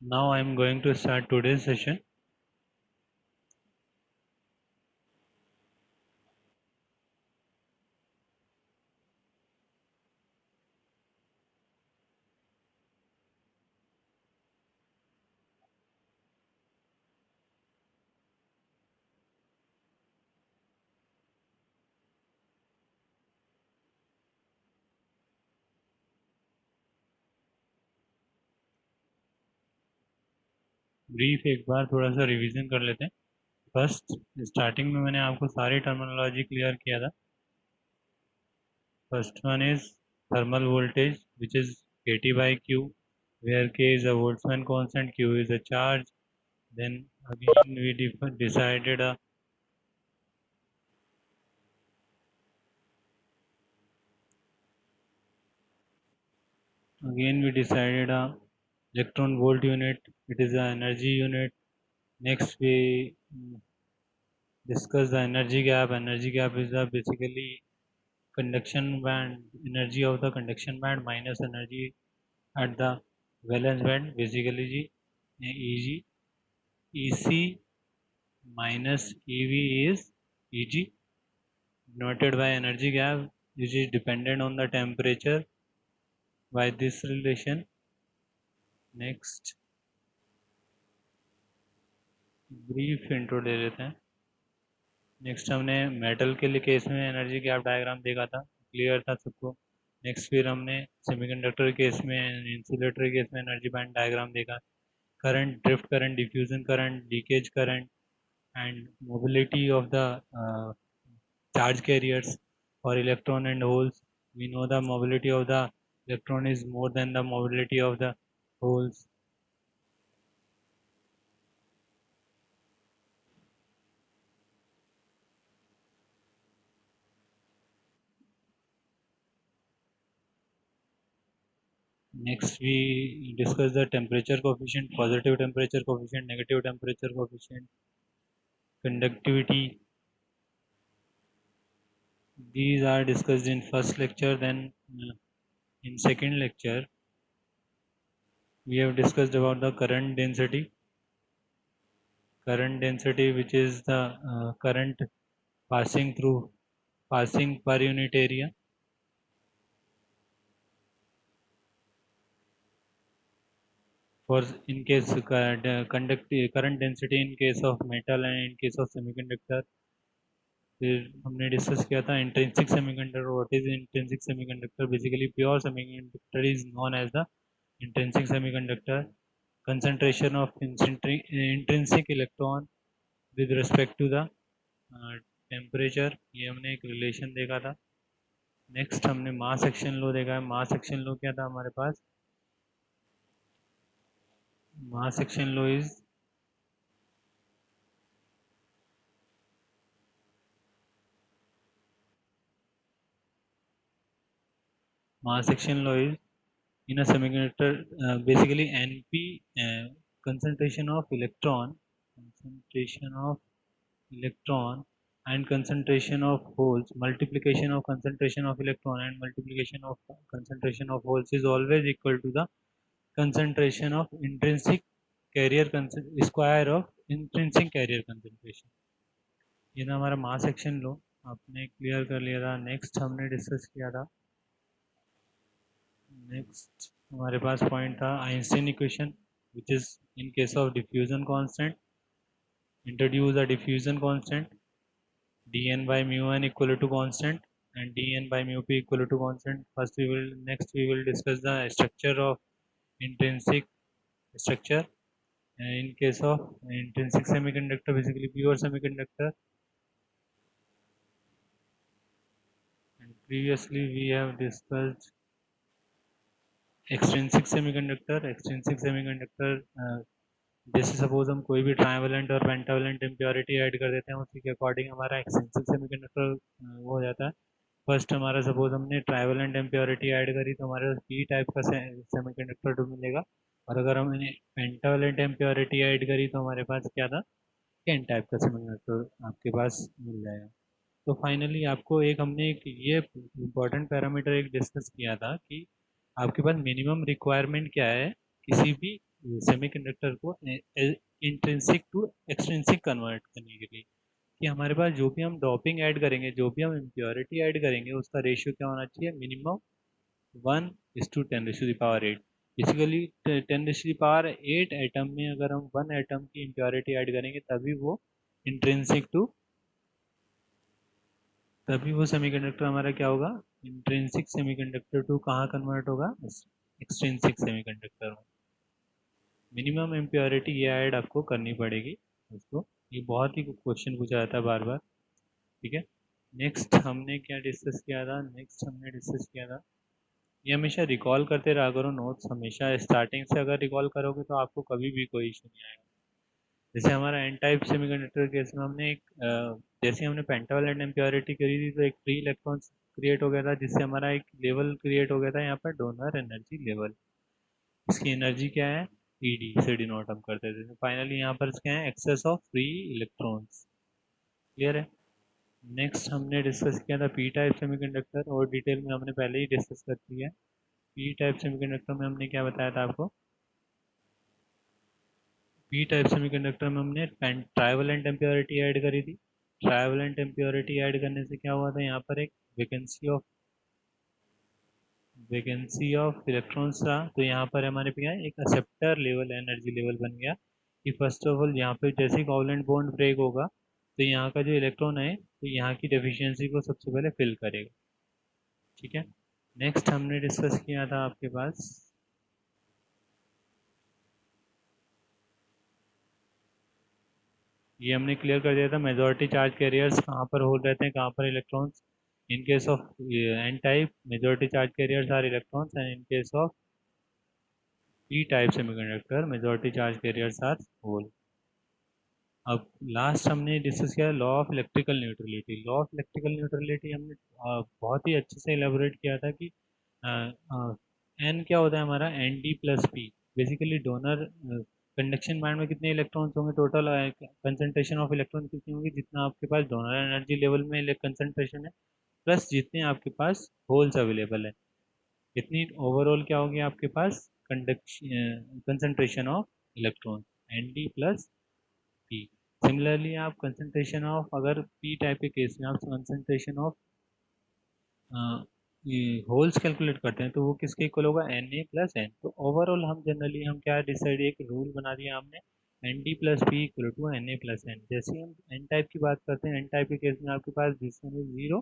Now I am going to start today's session. Brief एक बार थोड़ा सा रिवीजन कर लेते हैं. फर्स्ट स्टार्टिंग में मैंने आपको सारी टर्मिनोलॉजी क्लियर किया था. First one is thermal voltage which is kT by q, where k is a Boltzmann constant, q is a charge. Then again we decided a electron volt unit. It is a energy unit. Next we discuss the energy gap. Energy gap is a basically conduction band, energy of the conduction band minus energy at the valence band, basically जी Eg. Ec minus Ev is Eg, denoted by energy gap which is dependent on the temperature by this relation. Next brief intro ले लेते हैं. Next हमने metal के लिए case में energy gap diagram देखा था, क्लियर था सबको. नेक्स्ट फिर हमने सेमीकंडक्टर केस में, इंसुलेटर केस में एनर्जी बैंड डायग्राम देखा. Current, drift current, diffusion current, leakage current and mobility of the charge carriers for electron and holes. We know the mobility of the electron is more than the mobility of the holes. Next we discuss the temperature coefficient, positive temperature coefficient, negative temperature coefficient, conductivity. These are discussed in first lecture. Then in second lecture we have discussed about the current density. Current density, which is the current passing per unit area. For in case current density in case of metal and in case of semiconductor. फिर हमने discuss किया था intrinsic semiconductor. What is intrinsic semiconductor? Basically pure semiconductor is known as the intrinsic semiconductor. concentration of intrinsic electron with respect to the temperature, ये हमने एक relation देखा था. Next हमने मास एक्शन लो देखा है. मास एक्शन लो क्या था हमारे पास? Mass action law is in a semiconductor, basically NP, concentration of electron and concentration of holes, multiplication of concentration of electron and multiplication of concentration of holes is always equal to the concentration of intrinsic carrier square of intrinsic carrier concentration. ये ना हमारा मास section लो आपने clear कर लिया था. Next हमने discuss किया था, नेक्स्ट हमारे पास पॉइंट था Einstein equation which is in case of diffusion constant. Introduce a diffusion constant dn by mu n equal to constant and dn by mu p equal to constant. Next we will discuss the structure of intrinsic structure. In case of intrinsic semiconductor, basically pure semiconductor. And previously we have discussed extrinsic semiconductor. जैसे suppose हम कोई भी trivalent और pentavalent impurity add कर देते हैं, उसी के अकॉर्डिंग हमारा एक्सटेंसिव सेमीकंडक्टर वो हो जाता है. फर्स्ट हमारा सपोज हमने ट्राइवेलेंट इम्प्योरिटी ऐड करी तो हमारे पास पी टाइप का सेमीकंडक्टर मिलेगा. और अगर हमने पेंटावेलेंट इम्प्योरिटी ऐड करी तो हमारे पास क्या था? एन टाइप का सेमीकंडक्टर आपके पास मिल जाएगा. तो फाइनली आपको एक हमने एक ये इम्पोर्टेंट पैरामीटर एक डिस्कस किया था कि आपके पास मिनिमम रिक्वायरमेंट क्या है किसी भी सेमीकंडक्टर को इंट्रिंसिक टू एक्सट्रिंसिक कन्वर्ट करने के लिए, कि हमारे पास जो भी हम डॉपिंग ऐड करेंगे, जो भी हम इम्प्योरिटी ऐड करेंगे, उसका रेशियो क्या होना चाहिए, मिनिमम 1:10⁸. बेसिकली 10⁸ एटम में अगर हम 1 एटम की इम्प्योरिटी ऐड करेंगे इंट्रिंसिक टू तभी वो सेमीकंडक्टर हमारा क्या होगा, इंट्रिंसिक सेमीकंडक्टर टू कहाँ कन्वर्ट होगा, एक्सट्रिंसिक सेमीकंडक्टर में. मिनिमम इम्प्योरिटी ये ऐड आपको करनी पड़ेगी उसको. ये बहुत ही क्वेश्चन पूछा जाता है बार बार. ठीक है. नेक्स्ट हमने क्या डिस्कस किया था, ये हमेशा रिकॉल करते रहा करो नोट्स, हमेशा स्टार्टिंग से अगर रिकॉल करोगे तो आपको कभी भी कोई इशू नहीं आएगा. जैसे हमारा एन टाइप सेमीकंडक्टर केस में हमने जैसे हमने पेंटावलेंट इम्प्योरिटी करी थी तो एक फ्री इलेक्ट्रॉन क्रिएट हो गया था, जिससे हमारा एक लेवल क्रिएट हो गया था यहाँ पर, डोनर एनर्जी लेवल. इसकी एनर्जी क्या है, ईडी से डिनोट हम करते थे. फाइनली यहाँ पर क्या है, excess of free electrons. Clear है. नेक्स्ट हमने डिस्कस किया था पी टाइप सेमीकंडक्टर, और डिटेल में हमने पहले ही डिस्कस कर लिया है. पी टाइप सेमीकंडक्टर में हमने क्या बताया था आपको, पी टाइप सेमीकंडक्टर में हमने ट्राइवेलेंट इम्प्योरिटी ऐड करी थी. ट्राइवेलेंट इम्प्योरिटी ऐड करने से क्या हुआ था, यहाँ पर एक वैकेंसी ऑफ इलेक्ट्रॉन्स था. तो यहाँ पर हमारे पे क्या है, एक एक्सेप्टर लेवल एनर्जी लेवल बन गया, कि फर्स्ट ऑफ ऑल यहाँ पे जैसे ही कोवलेंट बॉन्ड ब्रेक होगा तो यहाँ का जो इलेक्ट्रॉन है तो यहाँ की डेफिशिएंसी को सबसे पहले फिल करेगा. ठीक है. नेक्स्ट हमने डिस्कस किया था आपके पास, ये हमने क्लियर कर दिया था, मेजॉरिटी चार्ज कैरियर्स कहाँ पर होल रहते हैं, कहाँ पर electrons. In case of N type majority charge carriers are electrons, and in case of P type semiconductor majority charge carriers are hole. अब लास्ट हमने डिस्कस किया law of electrical neutrality. Law of electrical neutrality हमने बहुत ही अच्छे से elaborate किया था कि एन क्या होता है हमारा, N D plus P. Basically donor conduction band में कितने इलेक्ट्रॉन्स होंगे, टोटल कंसंट्रेशन ऑफ इलेक्ट्रॉन कितनी होगी, जितना आपके पास डोनर एनर्जी लेवल में कंसंट्रेशन है, प्लस जितने आपके पास होल्स अवेलेबल है, इतनी ओवरऑल क्या होगी आपके पास conduction concentration of electron, N D plus P. Similarly आप कंसंट्रेशन ऑफ, अगर पी टाइप के केस में आप कंसंट्रेशन ऑफ होल्स कैलकुलेट करते हैं तो वो किसके इक्वल होगा, एन ए प्लस एन. तो ओवरऑल हम जनरली हम क्या डिसाइड, एक रूल बना दिया हमने, N D plus P equal to N A plus N. जैसे ही हम एन टाइप की बात करते हैं, एन टाइप के केस में आपके पास डिस्टेंस इज 0,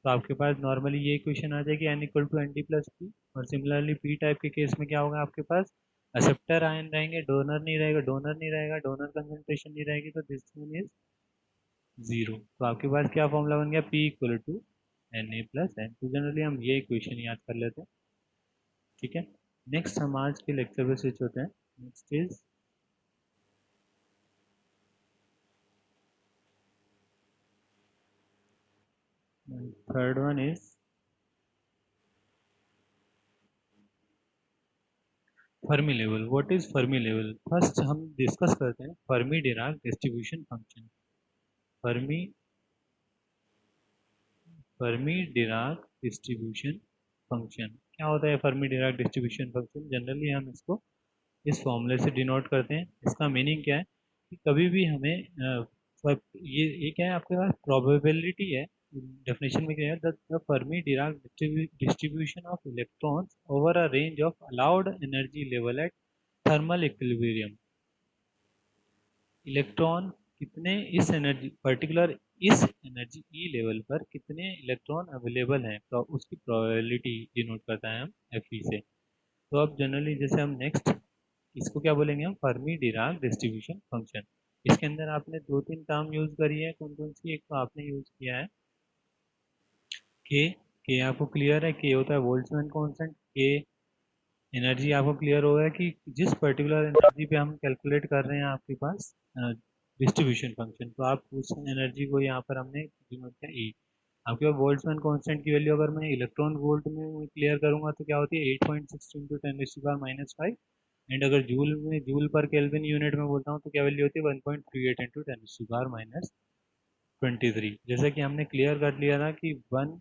तो आपके पास नॉर्मली ये इक्वेशन आ जाएगी N equal to N D plus P. और सिमिलरली पी टाइप के केस में क्या होगा, आपके पास एक्सेप्टर आयन रहेंगे, डोनर कंसंट्रेशन नहीं रहेगी, तो दिस वन इज 0. तो आपके पास क्या फॉर्मूला बन गया, P equal to N A plus N. तो जनरली हम ये इक्वेशन याद कर लेते हैं. ठीक है. नेक्स्ट हम आज के लेक्चर पे स्विच होते हैं. Next is third one is Fermi level. What is Fermi level, first हम डिस्कस करते हैं Fermi Dirac distribution function. Fermi Fermi Dirac distribution function क्या होता है, Fermi Dirac distribution function generally हम इसको इस फॉर्मूले से डिनोट करते हैं. इसका मीनिंग क्या है कि कभी भी हमें ये क्या है, आपके पास प्रोबेबिलिटी है. डेफिनेशन में क्या है, the Fermi Dirac distribution of electrons over a range of allowed energy level at thermal equilibrium. Electron कितने इस एनर्जी पर्टिकुलर इस एनर्जी ई लेवल पर कितने इलेक्ट्रॉन अवेलेबल हैं, तो उसकी प्रोबेबिलिटी डिनोट करता है हम एफ ई से. तो अब जनरली जैसे हम नेक्स्ट इसको क्या बोलेंगे, हम फर्मी डिराक डिस्ट्रीब्यूशन फंक्शन. इसके अंदर आपने दो तीन टर्म यूज करी है, कौन कौन सी, एक तो आपने यूज किया है के आपको क्लियर है, के होता है बोल्ट्जमैन कांस्टेंट. के एनर्जी आपको क्लियर होगा कि जिस पर्टिकुलर एनर्जी पे हम कैलकुलेट कर रहे हैं आपके पास डिस्ट्रीब्यूशन फंक्शन, तो आप उस एनर्जी को यहाँ पर हमने डिनोट किया ई. आपके पास बोल्ट्जमैन कांस्टेंट की वैल्यू अगर मैं इलेक्ट्रॉन वोल्ट में क्लियर करूंगा तो क्या होती है, 8.6 इंटू 10⁻⁻5. एंड अगर जूल में, जूल पर केल्विन यूनिट में बोलता हूँ तो क्या वैल्यू होती है, 1.38 इंटू 10⁻23. जैसा कि हमने क्लियर कर लिया था कि one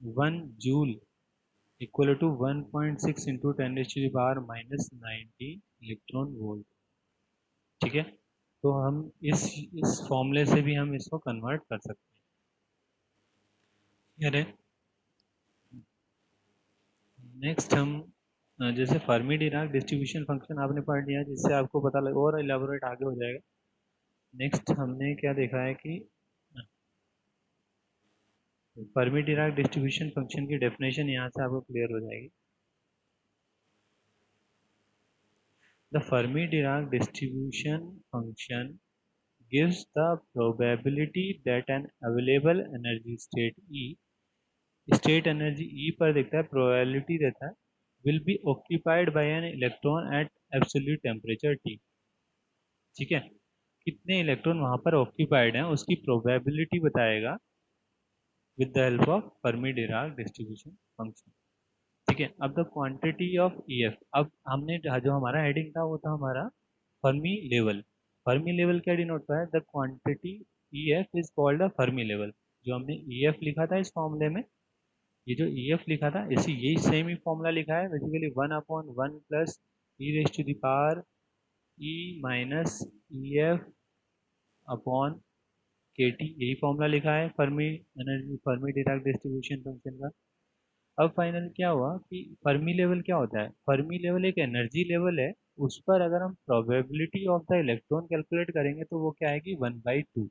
one joule equal to 1.6 into 10⁻⁻90 electron volt. ठीक है, तो हम इस फॉर्मूले से भी हम इसको कन्वर्ट कर सकते हैं। अरे नेक्स्ट हम जैसे फर्मी डिराक डिस्ट्रीब्यूशन फंक्शन आपने पढ़ लिया, जिससे आपको पता लग और एलाबोरेट आगे हो जाएगा। नेक्स्ट हमने क्या देखा है कि फर्मी डिराक डिस्ट्रीब्यूशन फंक्शन की डेफिनेशन यहाँ से आपको क्लियर हो जाएगी। The Fermi Dirac distribution function gives the probability that an available energy state E, state energy E पर देखता है, प्रोबेबिलिटी देता है, will be occupied by an electron at absolute temperature T। ठीक है, कितने इलेक्ट्रॉन वहां पर ऑक्यूपाइड हैं उसकी प्रोबेबिलिटी बताएगा with the help of Fermi Dirac distribution function. ठीक है, अब द क्वांटिटी ऑफ EF, अब हमने जो हमारा हेडिंग था वो था हमारा फर्मी लेवल। फर्मी लेवल क्या डिनोट करता है? The quantity EF is called a Fermi level. जो हमने EF लिखा था इस फॉर्मूले में, ये जो EF लिखा था इसी यही सेम ही फॉर्मूला लिखा है basically, 1/1 plus E raise to the power E minus EF upon KT, यही फॉर्मूला लिखा है Fermi energy Fermi Dirac distribution function का। अब फाइनल क्या हुआ कि फर्मी लेवल क्या होता है? फर्मी लेवल एक एनर्जी लेवल है, उस पर अगर हम probability of the electron calculate करेंगे तो वो क्या आएगी? 1/2।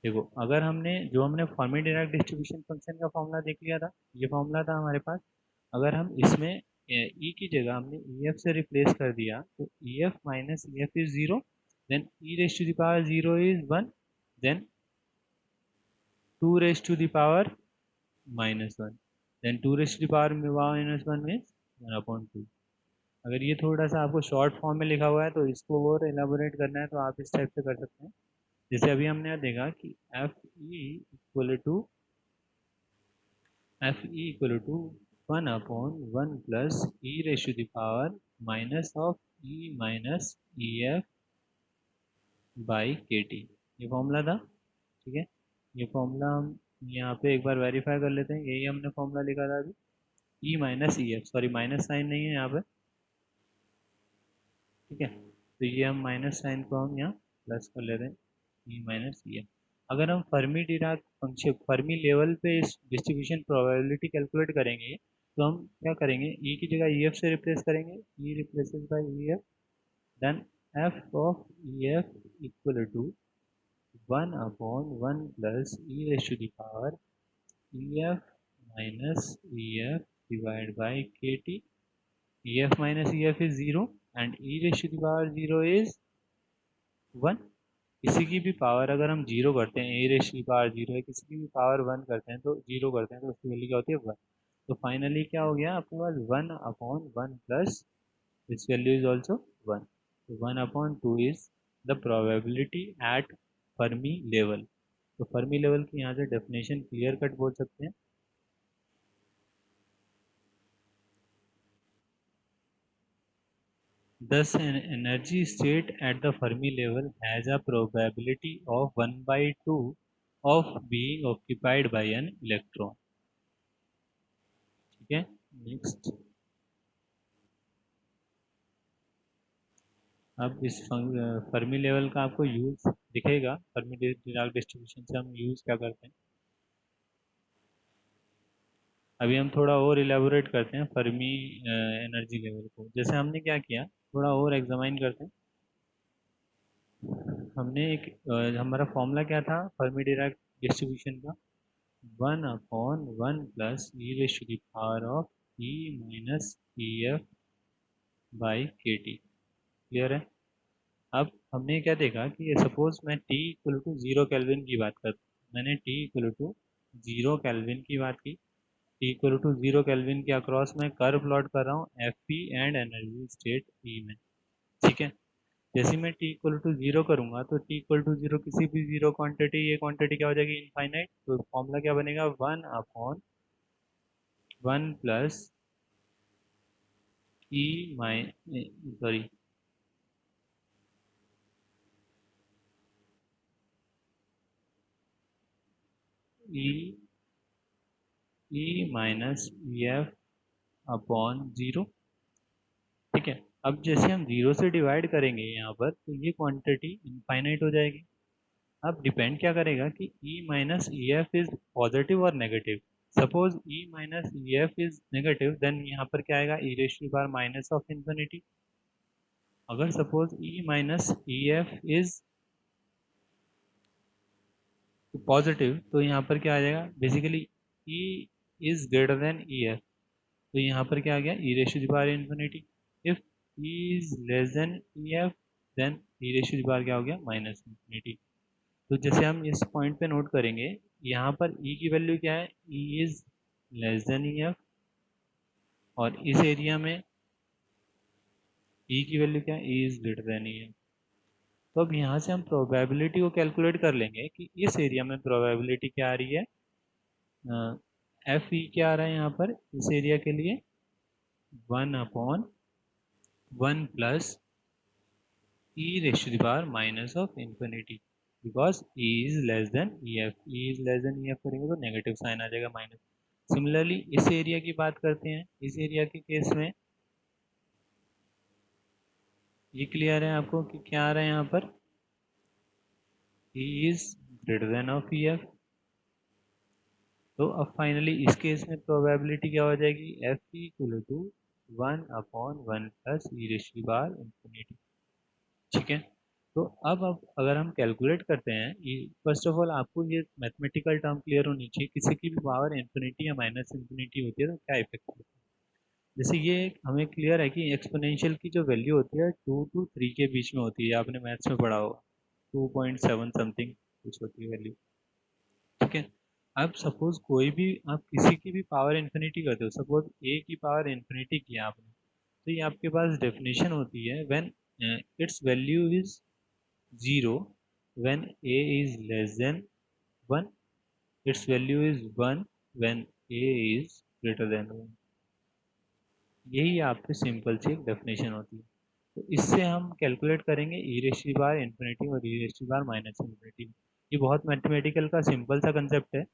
देखो, अगर हमने फर्मी डिराक डिस्ट्रीब्यूशन फंक्शन का फॉर्मूला देख लिया था, ये फॉर्मूला था हमारे पास। अगर हम इसमें ई की जगह हमने EF से रिप्लेस कर दिया तो EF minus EF is 0, then E raise to the power 0 is 1, then 2 raise to the power -1, then 2 raise to the power -1 means 1/2। अगर ये थोड़ा सा आपको शॉर्ट फॉर्म में लिखा हुआ है तो इसको और एलाबोरेट करना है तो आप इस टाइप से कर सकते हैं। जैसे अभी हमने देखा कि Fe equal to 1/1 plus e ratio the power minus of e minus EF by KT, ये फॉर्मूला था। ठीक है, ये फॉर्मूला हम यहाँ पे एक बार वेरीफाई कर लेते हैं, यही हमने फॉर्मूला लिखा था अभी। E minus EF, sorry minus sign नहीं है यहाँ पे। ठीक है, तो ये हम माइनस साइन को हम यहाँ प्लस कर लेते हैं, ई माइनस EF। अगर हम Fermi Dirac function Fermi level पे इस डिस्ट्रीब्यूशन प्रोबेबिलिटी कैलकुलेट करेंगे तो हम क्या करेंगे? ई की जगह EF से रिप्लेस करेंगे, E replaces by EF, then F of EF equal to 1/1 plus E raise to the power EF minus EF divide by KT। EF minus EF is 0 and e raised to the power 0 is 1। किसी की भी power अगर हम zero करते हैं, ए रेश की power zero है, किसी की भी पावर 1 करते हैं तो जीरो करते हैं तो उसकी वैल्यू क्या होती है? 1। तो फाइनली क्या हो गया आपके पास? 1/1 plus this value is also 1, तो 1/2 is the probability at Fermi level. तो फर्मी लेवल की यहाँ से डेफिनेशन क्लियर कट बोल सकते हैं। Thus, an energy state at the Fermi level has a probability of 1/2 of being occupied by an electron। ठीक है, नेक्स्ट। अब इस फर्मी लेवल का आपको यूज दिखेगा, फर्मी डिराक डिस्ट्रीब्यूशन से हम यूज क्या करते हैं। अभी हम थोड़ा और इलेबोरेट करते हैं फर्मी एनर्जी लेवल को। जैसे हमने क्या किया, थोड़ा और एग्जामाइन करते हैं। हमने हमारा फॉर्मूला क्या था फर्मी डिराक डिस्ट्रीब्यूशन का? 1/1 plus E raise to the power of e minus EF by KT। Clear है? अब हमने क्या देखा कि ये सपोज मैं T इक्वल टू 0 केल्विन की बात करता हूँ, मैंने T इक्वल टू 0 केल्विन की बात की। T इक्वल टू 0 केल्विन के अक्रॉस में कर्व प्लॉट कर रहा हूँ FP and energy state E में। ठीक है, जैसे मैं T इक्वल टू 0 करूंगा तो T इक्वल टू 0 किसी भी 0 क्वांटिटी, ये क्वांटिटी क्या हो जाएगी? इनफाइनाइट। तो फॉर्मूला क्या बनेगा? 1/1 प्लस ई माइ sorry E E minus E F upon zero. ठीक है, अब जैसे हम ज़ीरो से डिवाइड करेंगे यहाँ पर तो ये क्वांटिटी इनफाइनाइट हो जाएगी। अब डिपेंड क्या करेगा कि E minus E F is positive और negative. Suppose E minus E F is negative, then यहाँ पर क्या आएगा, E raise to the power minus of infinity. अगर suppose E minus E F is positive तो यहाँ पर क्या आ जाएगा, basically E is greater than E F, तो यहाँ पर क्या आ गया, E raise to the power infinity. If E is less then E F then e raise to the power क्या हो गया, माइनस इन्फिनिटी। तो जैसे हम इस पॉइंट पे नोट करेंगे, यहाँ पर ई की वैल्यू क्या है, ई is less then E F, और इस एरिया में ई की वैल्यू क्या है, ई is greater than E F. तो अब यहाँ से हम प्रोबेबिलिटी को कैलकुलेट कर लेंगे कि इस एरिया में प्रोबेबिलिटी क्या आ रही है, एफ ई क्या आ रहा है यहाँ पर इस एरिया के लिए, 1/1 plus e raised to the power minus of infinity, because e is less then E F. E is less then E F करेंगे तो नेगेटिव साइन आ जाएगा, माइनस। सिमिलरली इस एरिया की बात करते हैं, इस एरिया के केस में ये क्लियर है आपको कि क्या आ रहा है यहाँ पर, e is greater then of E F. तो अब फाइनली इस केस में प्रोबेबिलिटी क्या हो जाएगी, F equal to 1/1 plus e raise to the power infinity. ठीक है, तो अब अगर हम कैलकुलेट करते हैं, फर्स्ट ऑफ ऑल आपको ये मैथमेटिकल टर्म क्लियर होनी चाहिए, किसी की भी पावर इन्फिनिटी या माइनस इन्फिनिटी होती है तो क्या इफेक्ट होता है। जैसे ये हमें क्लियर है कि एक्सपोनेंशियल की जो वैल्यू होती है 2 to 3 के बीच में होती है, आपने मैथ्स में पढ़ा होगा, 2.7 समथिंग कुछ होती है वैल्यू। ठीक है, अब सपोज कोई भी आप किसी की भी पावर इन्फिनिटी करते हो, सपोज ए की पावर इन्फिनिटी किया आपने, तो ये आपके पास डेफिनेशन होती है when it's value is 0 when a is less than 1, its value is 1 when a is greater than 1। यही आपकी सिंपल सी एक डेफिनेशन होती है। तो इससे हम कैलकुलेट करेंगे E raise to the power infinity और ई raise to the power minus infinity. ये बहुत मैथमेटिकल का सिंपल सा कंसेप्ट है,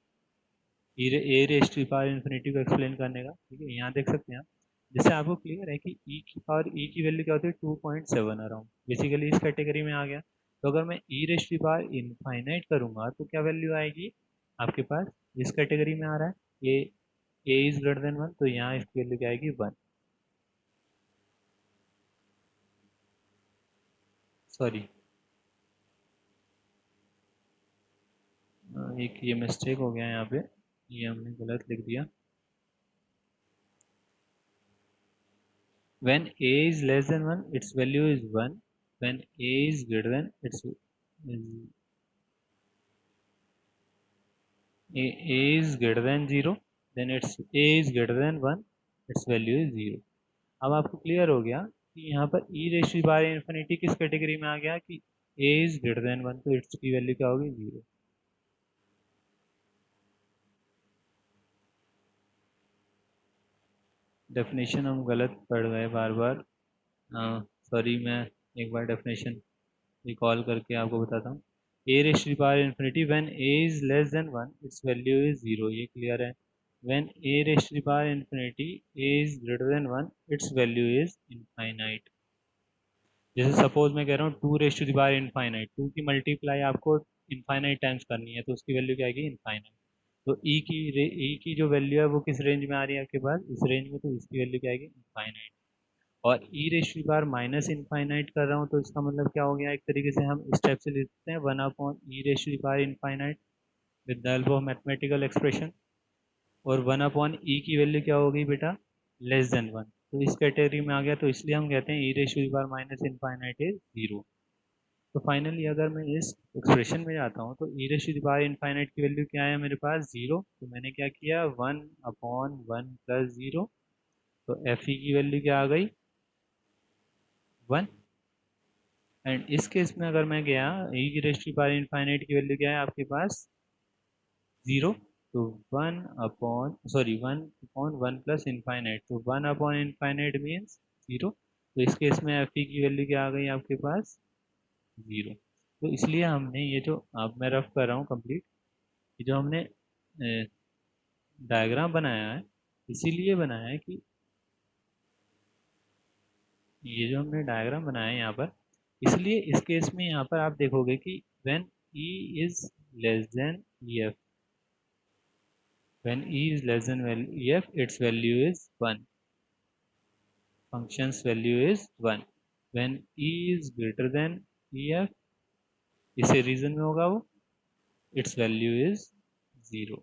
A raise to the power infinity को एक्सप्लेन करने का। ठीक है, यहाँ देख सकते हैं आप, जैसे आपको क्लियर है कि ई की पावर, ई की वैल्यू क्या होती है, 2.7 अराउंड, बेसिकली इस कैटेगरी में आ गया। तो अगर मैं e raise to the power infinite करूँगा तो क्या वैल्यू आएगी आपके पास, इस कैटेगरी में आ रहा है ए इज ग्रेटर देन 1, तो यहाँ इसकी वैल्यू क्या आएगी, 1। सॉरी, एक ये मिस्टेक हो गया यहाँ पे, ये हमने गलत लिख दिया। when a is less than 1 its value is 1, when a is greater than a is greater than 0, then its a is greater than 1, its value is 0। अब आपको क्लियर हो गया कि यहाँ पर e raise to the power infinity किस category में आ गया कि a इज ग्रेटर देन 1, तो इट्स की वैल्यू क्या होगी, 0। डेफिनेशन हम गलत पढ़ गए बार बार, सॉरी, मैं एक बार डेफिनेशन रिकॉल करके आपको बताता हूँ। A raise to the power infinity when A is less than 1 its value is 0, ये क्लियर है। When A raise to the power infinity A is greater than 1 its value is infinite. जैसे suppose मैं कह रहा हूँ 2 raise to the power infinite, 2 की multiply आपको infinite times करनी है तो उसकी वैल्यू क्या आएगी, इनफाइनाइट। तो ई की जो वैल्यू है वो किस रेंज में आ रही है आपके पास, इस रेंज में, तो इसकी वैल्यू क्या आएगी, इनफाइनाइट। और ई raise to the power minus infinite कर रहा हूँ तो इसका मतलब क्या हो गया, एक तरीके से हम इस टाइप से लिखते हैं 1/e raise to the power infinite with the help of mathematical expression. और 1/e की वैल्यू क्या होगी बेटा, लेस देन 1, तो इस कैटेगरी में आ गया, तो इसलिए हम कहते हैं e raise to the power minus infinite is 0। तो फाइनली अगर मैं इस एक्सप्रेशन में जाता हूँ तो e raise to the power infinite की वैल्यू क्या है मेरे पास, 0। तो मैंने क्या किया, 1/1 प्लस 0, तो एफ ई की वैल्यू क्या आ गई, 1। एंड इस केस में अगर मैं गया, ई की raise to the power infinite की वैल्यू क्या है आपके पास, 0। तो 1/1 प्लस इनफाइनाइट, तो 1/इनफाइनाइट मीन्स 0। तो इस केस में एफ ई की वैल्यू क्या आ गई आपके पास, 0। तो इसलिए हमने ये जो, अब मैं रफ कर रहा हूँ कंप्लीट, ये जो हमने डायग्राम बनाया है इसीलिए बनाया है कि ये जो हमने डायग्राम बनाया है यहाँ पर, इसलिए इस केस में यहाँ पर आप देखोगे कि when E is less then EF, when E is less than EF, its value is 1. Function's value is 1. When E is greater than EF, इसे रीजन में होगा वो, its value is 0.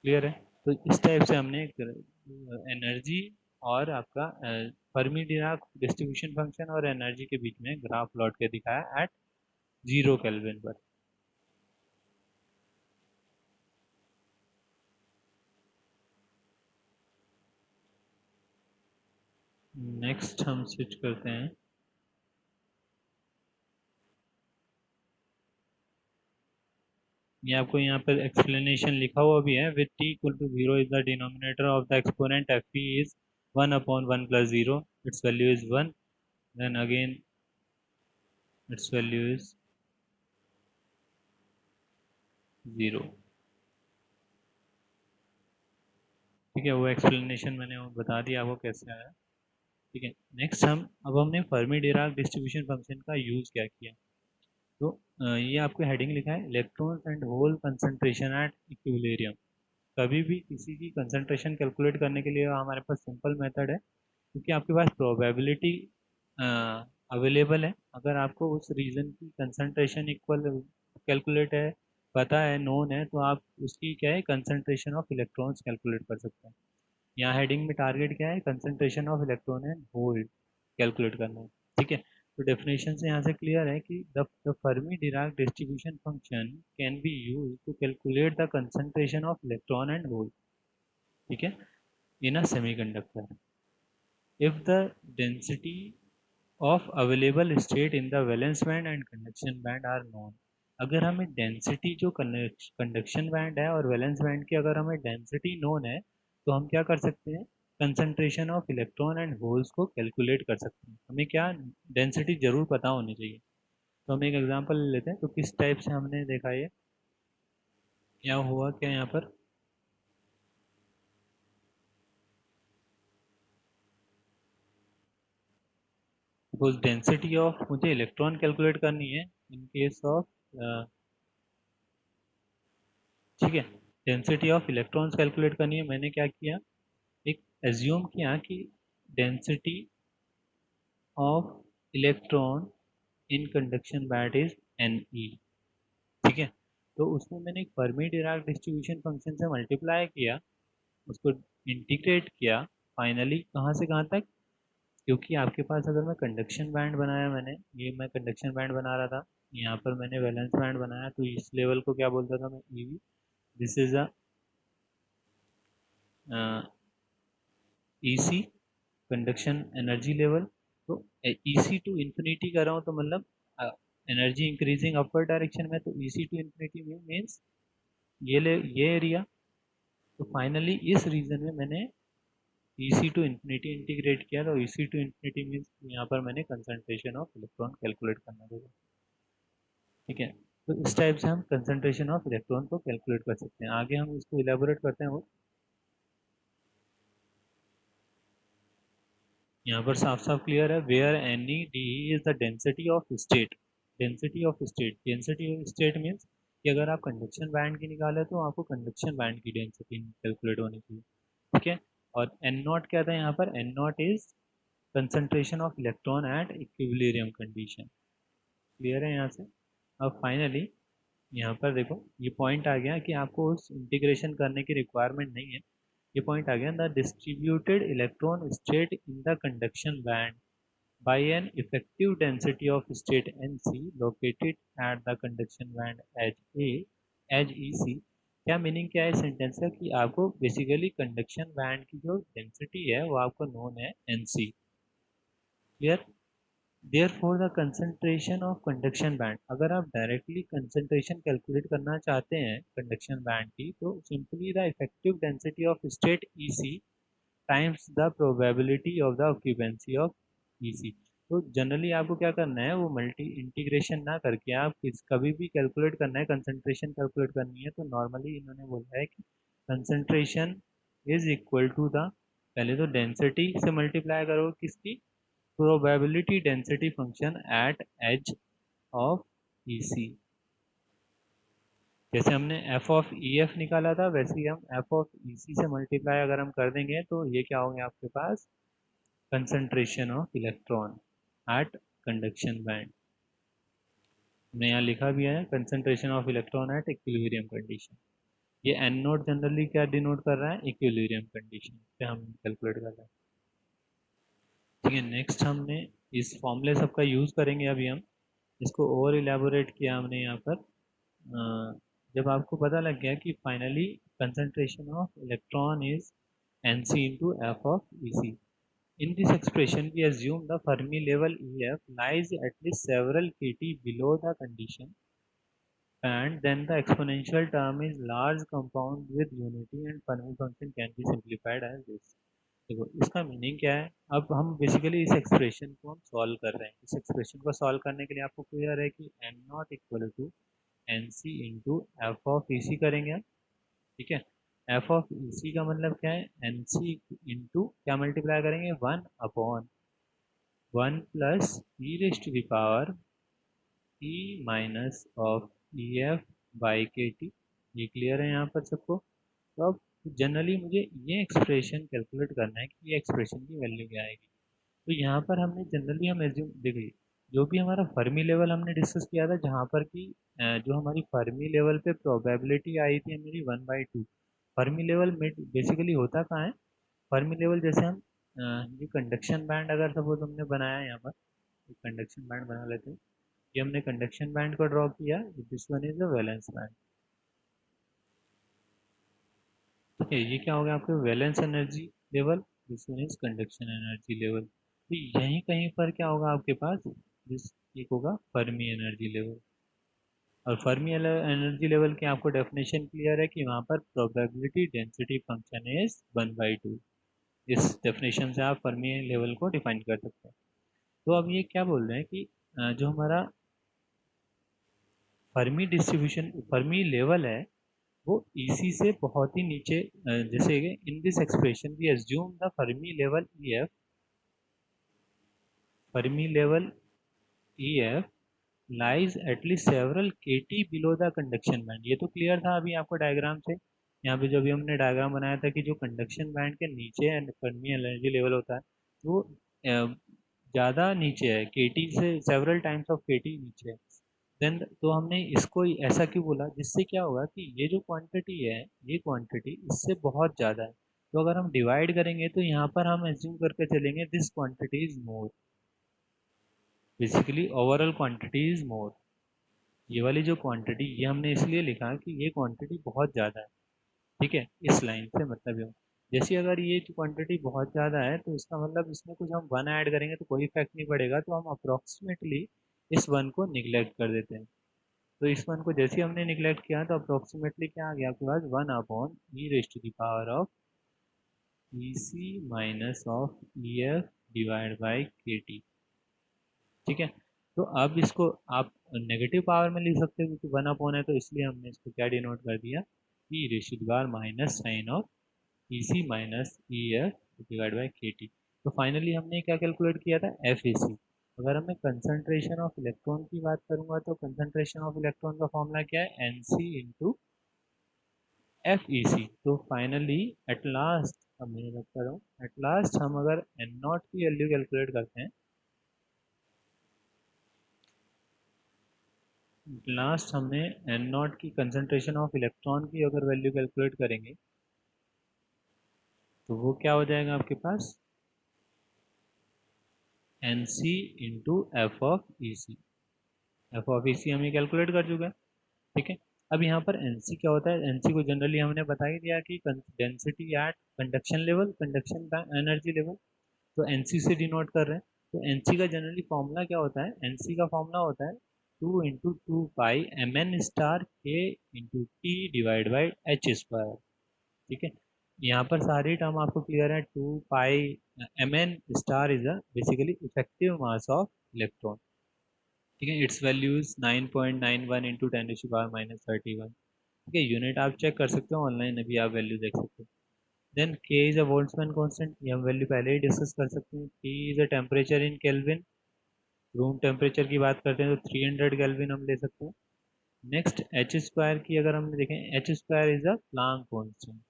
क्लियर है? तो इस टाइप से हमने एनर्जी और आपका फर्मी डिराक डिस्ट्रीब्यूशन फंक्शन और एनर्जी के बीच में ग्राफ प्लॉट के दिखाया एट 0 केल्विन पर। नेक्स्ट हम स्विच करते हैं। ये आपको यहाँ पर एक्सप्लेनेशन लिखा हुआ भी है। With t equal to 0 is the denominator of the exponent F P is 1/1 plus 0, its value is 1, then again its value is 0। ठीक है, वो एक्सप्लेनेशन मैंने वो बता दिया आपको कैसे आया। ठीक है, नेक्स्ट हमने फर्मी डिराक डिस्ट्रीब्यूशन फंक्शन का यूज़ क्या किया। तो ये आपको हेडिंग लिखा है, electrons and hole concentration at equilibrium. कभी भी किसी की कंसंट्रेशन कैलकुलेट करने के लिए हमारे पास सिंपल मेथड है, क्योंकि आपके पास प्रोबेबिलिटी अवेलेबल है। अगर आपको उस रीजन की कंसंट्रेशन इक्वल कैलकुलेट है, पता है, नोन है, तो आप उसकी क्या है, कंसंट्रेशन ऑफ इलेक्ट्रॉन्स कैलकुलेट कर सकते हैं। यहाँ हेडिंग में टारगेट क्या है, concentration of electron and hole calculate करना है। ठीक है, तो डेफिनेशन से यहाँ से क्लियर है कि the Fermi Dirac distribution function can be use to calculate the concentration of electron and hole. ठीक है, in a semiconductor if the density of available state in the valence band and conduction band are known। अगर हमें density जो conduction band है और valence band की अगर हमें डेंसिटी नोन है, तो हम क्या कर सकते हैं, concentration of electron and holes को कैलकुलेट कर सकते हैं। हमें क्या, डेंसिटी जरूर पता होनी चाहिए। तो हम एक एग्जांपल ले लेते हैं। तो किस टाइप से हमने देखा, ये क्या हुआ, क्या यहाँ पर सपोज डेंसिटी ऑफ, मुझे इलेक्ट्रॉन कैलकुलेट करनी है इन केस ऑफ, ठीक है, डेंसिटी ऑफ इलेक्ट्रॉन्स कैलकुलेट करनी है। मैंने क्या किया, एक एज्यूम किया कि density of electron in conduction band is Ne। ठीक है, तो उसमें मैंने एक फर्मी डिराक डिस्ट्रीब्यूशन फंक्शन से मल्टीप्लाई किया, उसको इंटीग्रेट किया, फाइनली कहाँ से कहाँ तक, क्योंकि आपके पास अगर मैं कंडक्शन बैंड बनाया, मैंने ये मैं कंडक्शन बैंड बना रहा था, यहाँ पर मैंने वैलेंस बैंड बनाया, तो इस लेवल को क्या बोलता था मैं, Ev। This is a EC, conduction energy level. तो EC टू इन्फिनिटी कर रहा हूँ, तो मतलब एनर्जी इंक्रीजिंग अपवर्ड डायरेक्शन में, तो EC टू इन्फिनिटी मीन्स ये एरिया। तो फाइनली इस रीजन में मैंने EC टू इन्फिनिटी इंटीग्रेट किया, तो EC टू इन्फिनिटी मीन्स यहाँ पर मैंने कंसंट्रेशन ऑफ इलेक्ट्रॉन कैलकुलेट करना होगा। ठीक है, तो इस टाइप से हम कंसंट्रेशन ऑफ इलेक्ट्रॉन को कैलकुलेट कर सकते हैं। आगे हम इसको इलेबोरेट करते हैं। वो यहाँ पर साफ साफ क्लियर है, where N E D is the density of state. Density of state, density of state means कि अगर आप कंडक्शन बैंड की निकाले तो आपको कंडक्शन बैंड की डेंसिटी कैलकुलेट होनी चाहिए। ठीक है, और एन नॉट क्या था यहाँ पर, N naught is concentration of electron at equilibrium condition. Clear है यहाँ से? अब फाइनली यहाँ पर देखो, ये पॉइंट आ गया कि आपको उस इंटीग्रेशन करने की रिक्वायरमेंट नहीं है। ये पॉइंट आ गया, the distributed electron state in the conduction band by an effective density of state Nc located at the conduction band as EC। क्या मीनिंग, क्या है सेंटेंस का, कि आपको बेसिकली कंडक्शन बैंड की जो डेंसिटी है वो आपको नोन है Nc। Clear? Therefore the concentration of conduction band, अगर आप डायरेक्टली कंसंट्रेशन कैलकुलेट करना चाहते हैं कंडक्शन बैंड की, तो simply the effective density of state EC times the probability of the occupancy of EC। तो जनरली आपको क्या करना है, वो मल्टी इंटीग्रेशन ना करके आप कभी भी कैलकुलेट करना है, कंसंट्रेशन कैलकुलेट करनी है, तो नॉर्मली इन्होंने बोला है कि concentration is equal to the, पहले तो डेंसिटी से मल्टीप्लाई करो किसकी, probability density function at edge of EC. जैसे हमने एफ ऑफ ई एफ निकाला था, वैसे ही हम एफ ऑफ ई सी से मल्टीप्लाई अगर हम कर देंगे तो ये क्या हो गया आपके पास, concentration of electron at conduction band. हमने यहाँ लिखा भी है concentration of electron at equilibrium condition. ये एन नोट जनरली क्या डिनोट कर रहा है, इक्विलिब्रियम कंडीशन पे हम कैलकुलेट कर रहे हैं। ठीक है, नेक्स्ट हमने इस फॉर्मूले सबका यूज़ करेंगे अभी हम, इसको और इलेबोरेट किया हमने यहाँ पर। जब आपको पता लग गया कि finally concentration of electron is N C into F of E C, in this expression we assume the Fermi level EF lies at least several kT below the condition, and then the exponential term is large compound with unity and Fermi function can be simplified as this। देखो इसका meaning क्या है, अब हम basically इस expression को हम solve कर रहे हैं। इस एक्सप्रेशन को सॉल्व करने के लिए आपको क्लियर है कि M not equal to N C into F of E C करेंगे हम। ठीक है, एफ ऑफ ई सी का मतलब क्या है, एन सी इंटू क्या मल्टीप्लाई करेंगे, one upon one plus e raise to the power E minus of E F by K T. ये क्लियर है यहाँ पर सबको। तो अब जनरली मुझे ये एक्सप्रेशन कैलकुलेट करना है कि ये एक्सप्रेशन की वैल्यू क्या आएगी। तो यहाँ पर हमने जनरली हम एज्यूम देखिए, जो भी हमारा फर्मी लेवल हमने डिस्कस किया था, जहाँ पर कि जो हमारी फर्मी लेवल पे प्रोबेबिलिटी आई थी मेरी 1/2। फर्मी लेवल में बेसिकली होता कहाँ है, फर्मी लेवल जैसे हम ये कंडक्शन बैंड अगर सपोज हमने बनाया यहाँ पर, एक कंडक्शन बैंड बना लेते हैं। ये हमने कंडक्शन बैंड को ड्रॉ किया, this one is the valence band. ठीक है, ये क्या हो गया आपके valence energy level, this one is conduction energy level. तो यहीं कहीं पर क्या होगा आपके पास, दिस एक होगा फर्मी एनर्जी लेवल। और फर्मी एनर्जी लेवल की आपको डेफिनेशन क्लियर है कि वहाँ पर प्रोबेबिलिटी डेंसिटी फंक्शन इज 1/2। इस डेफिनेशन से आप फर्मी लेवल को डिफाइन कर सकते हैं। तो अब ये क्या बोल रहे हैं कि जो हमारा फर्मी डिस्ट्रीब्यूशन फर्मी लेवल है वो ईसी से बहुत ही नीचे, जैसे in this expression we assume the Fermi level EF, Fermi level EF lies at least several KT below the conduction band. ये तो क्लियर था अभी आपको डायग्राम से। यहाँ पे जब भी हमने डायग्राम बनाया था कि जो कंडक्शन बैंड के नीचे फर्मी एनर्जी लेवल होता है वो ज़्यादा नीचे है, केटी से सेवरल टाइम्स ऑफ केटी नीचे है। देन तो हमने इसको ऐसा क्यों बोला, जिससे क्या होगा कि ये जो क्वांटिटी है, ये क्वांटिटी इससे बहुत ज़्यादा है। तो अगर हम डिवाइड करेंगे तो यहाँ पर हम एज्यूम करके चलेंगे this quantity is more, basically overall quantity is more. ये वाली जो क्वांटिटी, ये हमने इसलिए लिखा कि ये क्वांटिटी बहुत ज़्यादा है। ठीक है, इस लाइन से मतलब ये, जैसे अगर ये क्वांटिटी बहुत ज़्यादा है तो इसका मतलब इसमें कुछ हम वन ऐड करेंगे तो कोई इफेक्ट नहीं पड़ेगा, तो हम अप्रोक्सीमेटली इस वन को निगलेक्ट कर देते हैं। तो इस वन को जैसे ही हमने निगलेक्ट किया तो अप्रोक्सीमेटली क्या आ गया आपके पास, one upon E raise to the power of E C minus of E F divide by K T. ठीक है, तो अब इसको आप नेगेटिव पावर में लिख सकते हो क्योंकि वन अपॉन है, तो इसलिए हमने इसको क्या डिनोट कर दिया, E raise to the power minus sign of E C minus E F divide by K T. तो फाइनली हमने क्या कैलकुलेट किया था, एफ ए सी। अगर मैं कंसंट्रेशन ऑफ इलेक्ट्रॉन की बात करूंगा तो कंसंट्रेशन ऑफ इलेक्ट्रॉन का फॉर्मूला क्या है, N C into F E C. तो फाइनली एट लास्ट, अब मैं रख रहा हूँ, एट लास्ट हम अगर एन नॉट की वैल्यू कैलकुलेट करते हैं, लास्ट हमने एन नॉट की कंसंट्रेशन ऑफ इलेक्ट्रॉन की अगर वैल्यू कैलकुलेट करेंगे तो वो क्या हो जाएगा आपके पास, N C into F of E C. F of E C हम ये कैलकुलेट कर चुके हैं। ठीक है, अब यहाँ पर एन सी क्या होता है, एन सी को जनरली हमने बता ही दिया कि density at conduction level, conduction energy level, तो एन सी से डिनोट कर रहे हैं। तो एन सी का जनरली फॉर्मूला क्या होता है, एन सी का फॉर्मूला होता है 2 × 2 पाई एम एन स्टार के into T divide by H square. ठीक है, यहाँ पर सारी टर्म आपको क्लियर है। 2 पाई mn star is a basically effective mass of electron. ठीक है, इट्स वैल्यू इज 9.91 इंटू 10⁻⁻31। ठीक है, यूनिट आप चेक कर सकते हो ऑनलाइन, अभी आप वैल्यू देख सकते हो। Then k is a Boltzmann constant, ये हम वैल्यू पहले ही डिस्कस कर सकते हैं। T is a temperature in kelvin, room temperature की बात करते हैं तो 300 केल्विन हम ले सकते हैं। नेक्स्ट एच स्क्वायर की अगर हम देखें, H square is a Planck constant,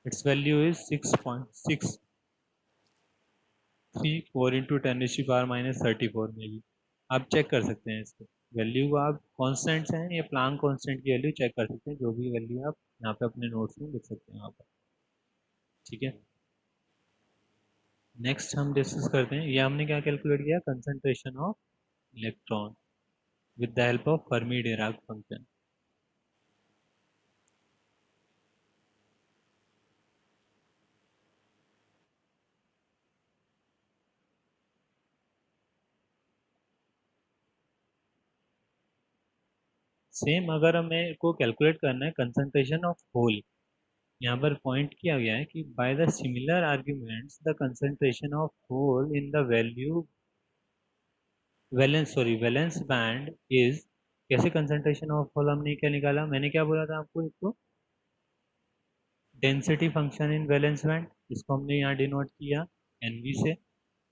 it's value is 6.634 into 10⁻⁻34 में भी आप चेक कर सकते हैं इसको वैल्यू को। आप कॉन्स्टेंट्स हैं, ये प्लांक कांस्टेंट की वैल्यू चेक कर सकते हैं, जो भी वैल्यू आप यहाँ पे अपने नोट्स में लिख सकते हैं यहाँ पर। ठीक है, नेक्स्ट हम डिस्कस करते हैं, ये हमने क्या कैलकुलेट किया, concentration of electron with the help of Fermi Dirac function. Same अगर हमें को कैलकुलेट करना है कंसंट्रेशन ऑफ होल, यहाँ पर पॉइंट किया गया है कि by the similar arguments the concentration of hole in the value valence band is, कैसे कंसंट्रेशन ऑफ होल हमने क्या निकाला, मैंने क्या बोला था आपको, इसको density function in valence band, इसको हमने यहाँ डिनोट किया एनवी से,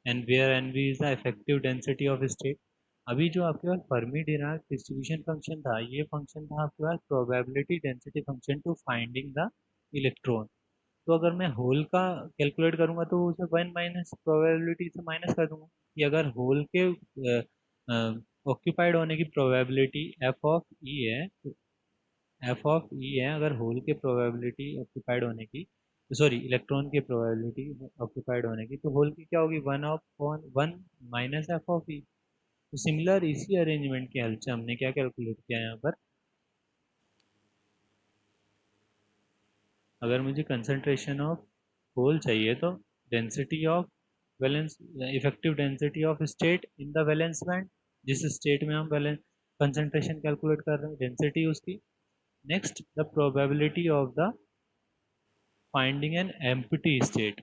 and where NV is the effective density of state. अभी जो आपके पास फर्मी डिराक डिस्ट्रीब्यूशन फंक्शन था, ये फंक्शन था आपके पास probability density function to finding the electron. तो अगर मैं होल का कैलकुलेट करूंगा तो उसे 1 माइनस प्रोबेबिलिटी से माइनस कर दूंगा कि अगर होल के ऑक्यूपाइड होने की प्रोबेबिलिटी एफ ऑफ ई है, एफ ऑफ ई है अगर होल के प्रोबेबिलिटी ऑक्यूपाइड होने की, सॉरी इलेक्ट्रॉन की प्रोबेबिलिटी ऑक्यूपाइड होने की, तो होल की क्या होगी, 1/1 - एफ ऑफ ई। तो सिमिलर इसी अरेंजमेंट की हेल्प से हमने क्या कैलकुलेट किया यहाँ पर, अगर मुझे कंसंट्रेशन ऑफ होल चाहिए तो density of valence, effective density of state in the valence band, जिस स्टेट में हम वैलेंस कंसंट्रेशन कैलकुलेट कर रहे हैं, डेंसिटी उसकी। Next the probability of the finding an empty state,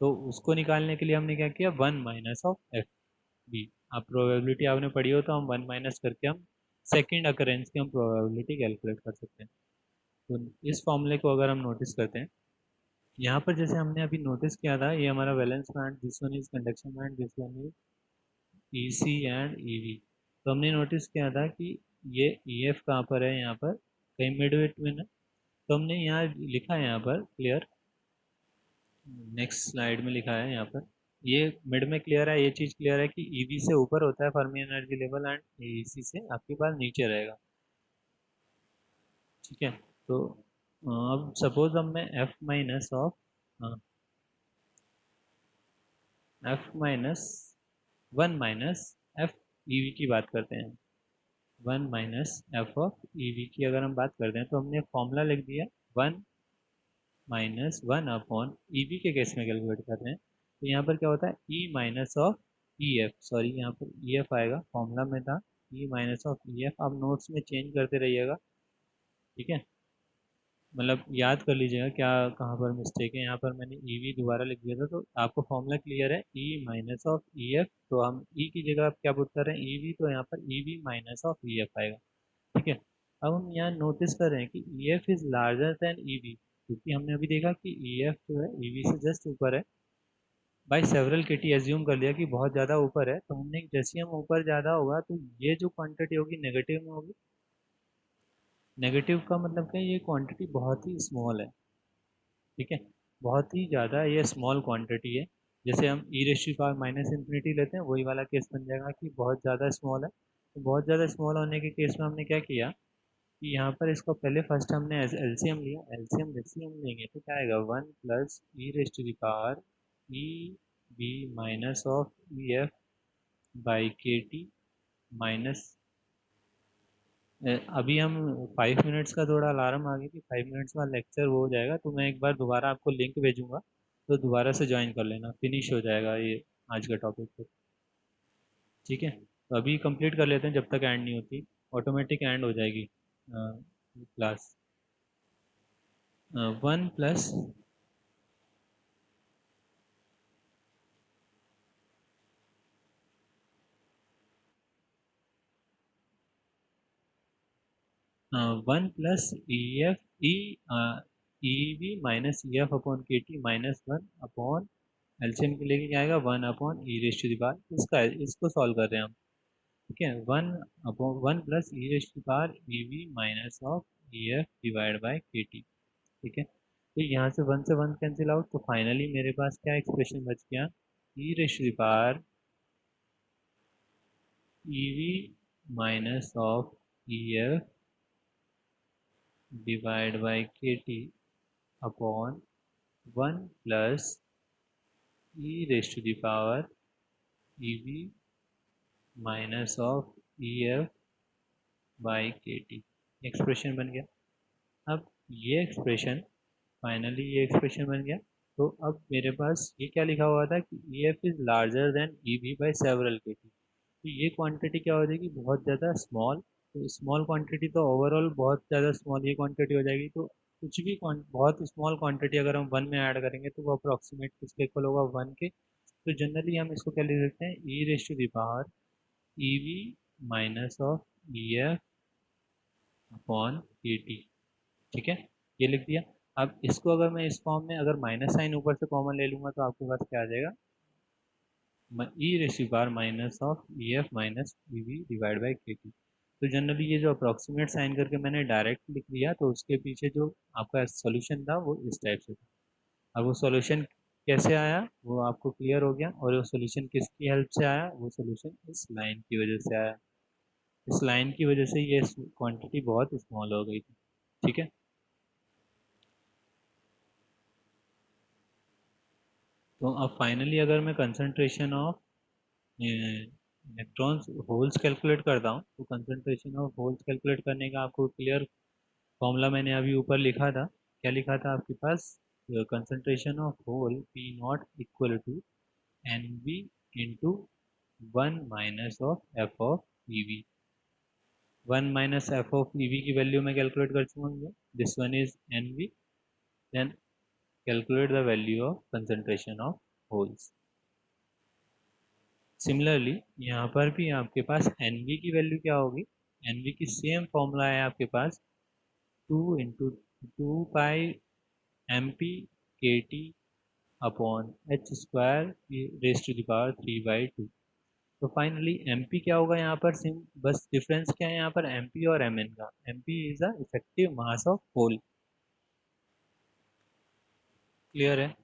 तो उसको निकालने के लिए हमने क्या किया, 1 - एफ बी। आप प्रोबेबिलिटी आपने पढ़ी हो तो हम 1 माइनस करके हम सेकेंड अकरेंस की हम प्रोबेबिलिटी कैलकुलेट कर सकते हैं। तो इस फॉर्मूले को अगर हम नोटिस करते हैं, यहाँ पर जैसे हमने अभी नोटिस किया था, ये हमारा valence band, this one is conduction band, this one is EC and EV. तो हमने नोटिस किया था कि ये ईएफ कहाँ पर है, यहाँ पर कहीं मिडवेट में ना, तो हमने यहाँ लिखा है यहाँ पर क्लियर, नेक्स्ट स्लाइड में लिखा है यहाँ पर, ये मिड में क्लियर है, ये चीज़ क्लियर है कि ईवी से ऊपर होता है Fermi energy level and EC से आपके पास नीचे रहेगा। ठीक है, तो अब सपोज अब मैं एफ ईवी की बात करते हैं, 1 - एफ ऑफ ईवी की अगर हम बात करते हैं तो हमने फॉर्मूला लिख दिया, 1 - 1 अपॉन ईवी के केस में कैलकुलेट कर रहे हैं, तो यहाँ पर क्या होता है, ई-ऑफ-ई-एफ, सॉरी यहाँ पर ई एफ आएगा, फॉर्मूला में था ई-ऑफ-ई-एफ, आप नोट्स में चेंज करते रहिएगा। ठीक है, मतलब याद कर लीजिएगा क्या कहाँ पर मिस्टेक है, यहाँ पर मैंने ईवी दोबारा लिख दिया था, तो आपको फॉर्मूला क्लियर है, ई-ऑफ-ई-एफ, तो हम ई की जगह आप क्या पुट कर रहे हैं, ईवी, तो यहाँ पर ईवी-ऑफ-ई-एफ आएगा। ठीक है, अब हम यहाँ नोटिस कर रहे हैं कि ई F is larger than EV, क्योंकि हमने अभी देखा कि ई एफ जो है ईवी से जस्ट ऊपर है, बाई सेवरल केटी एज्यूम कर लिया कि बहुत ज़्यादा ऊपर है, तो हमने जैसे ही हम ऊपर ज़्यादा होगा तो ये जो क्वांटिटी होगी नेगेटिव में होगी। नेगेटिव का मतलब क्या है, ये क्वांटिटी बहुत ही स्मॉल है। ठीक है, बहुत ही ज़्यादा ये स्मॉल क्वांटिटी है, जैसे हम ई raise to power minus infinity लेते हैं वही वाला केस बन जाएगा कि बहुत ज़्यादा स्मॉल है। तो बहुत ज़्यादा स्मॉल होने के केस में हमने क्या किया कि यहाँ पर इसको पहले फर्स्ट हमने एलसीएम लिया, एलसीएम जैसे ही हम लेंगे तो क्या आएगा, 1 + e⁻⁻ E B minus of E F by K T minus, अभी हम 5 मिनट्स का थोड़ा अलार्म आ गया कि 5 मिनट्स बाद लेक्चर वो हो जाएगा, तो मैं एक बार दोबारा आपको लिंक भेजूंगा, तो दोबारा से ज्वाइन कर लेना, फिनिश हो जाएगा ये आज का टॉपिक तो। ठीक है, तो अभी कंप्लीट कर लेते हैं जब तक एंड नहीं होती, ऑटोमेटिक एंड हो जाएगी class. 1 plus 1 plus e F e E V minus E F upon K T minus 1 upon LCM के लेके क्या आएगा 1 अपॉन e raise to the power इसका इसको सॉल्व कर रहे हैं हम। ठीक है 1 upon 1 plus E raise to the power E V minus of E F divide by K T. ठीक है तो यहाँ से 1 कैंसिल आउट तो फाइनली मेरे पास क्या एक्सप्रेशन बच गया E raise to the power E V minus of E F divide by K T upon 1 plus E raise to the power E V minus of E F by K T expression बन गया। अब ये expression finally ये expression बन गया। तो अब मेरे पास ये क्या लिखा हुआ था कि E F is larger than E V by several के टी। तो ये क्वांटिटी क्या हो जाएगी बहुत ज़्यादा स्मॉल। तो स्मॉल क्वांटिटी तो ओवरऑल बहुत ज़्यादा स्मॉल ये क्वांटिटी हो जाएगी। तो कुछ भी बहुत स्मॉल क्वांटिटी अगर हम वन में ऐड करेंगे तो वो अप्रोक्सीमेट किसके इक्वल होगा वन के। तो जनरली हम इसको क्या लिख सकते हैं E raise to the power E V minus of E F upon K T. ठीक है ये लिख दिया। अब इसको अगर मैं इस फॉर्म में अगर माइनस साइन ऊपर से कॉमन ले लूँगा तो आपके पास क्या आ जाएगा E raise bar minus of E F minus E V divide by K T. तो जनरली ये जो अप्रॉक्सीमेट साइन करके मैंने डायरेक्ट लिख लिया तो उसके पीछे जो आपका सॉल्यूशन था वो इस टाइप से था। अब वो सॉल्यूशन कैसे आया वो आपको क्लियर हो गया और वो सॉल्यूशन किसकी हेल्प से आया वो सॉल्यूशन इस लाइन की वजह से आया। इस लाइन की वजह से ये क्वांटिटी बहुत स्मॉल हो गई थी। ठीक है तो अब फाइनली अगर मैं concentration of electrons holes calculate करता हूँ तो कंसंट्रेशन ऑफ होल्स कैलकुलेट करने का आपको क्लियर फॉर्मूला मैंने अभी ऊपर लिखा था। क्या लिखा था आपके पास concentration of hole P not equal to N V into 1 minus of F of E V. 1 minus F of E V की वैल्यू मैं कैलकुलेट कर चुका हूँ this one is N V. Then calculate the value of concentration of holes. Similarly यहाँ पर भी आपके पास एन वी की वैल्यू क्या होगी एन वी की सेम फॉर्मूला है आपके पास 2 M P K T upon H square raise to the power 3/2। तो फाइनली एम पी क्या होगा यहाँ पर सिम बस डिफरेंस क्या है यहाँ पर एम पी और एम एन का। M P is the effective mass of hole. Clear है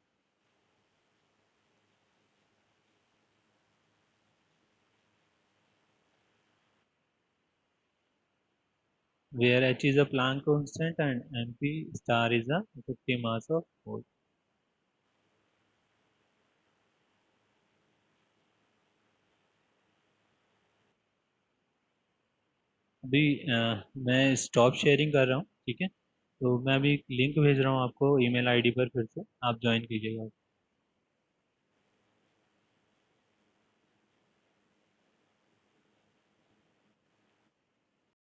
where h is a Planck constant and mp star is the effective mass of hole। अभी मैं स्टॉप शेयरिंग कर रहा हूँ। ठीक है तो मैं अभी लिंक भेज रहा हूँ आपको ईमेल आईडी पर फिर से आप ज्वाइन कीजिएगा।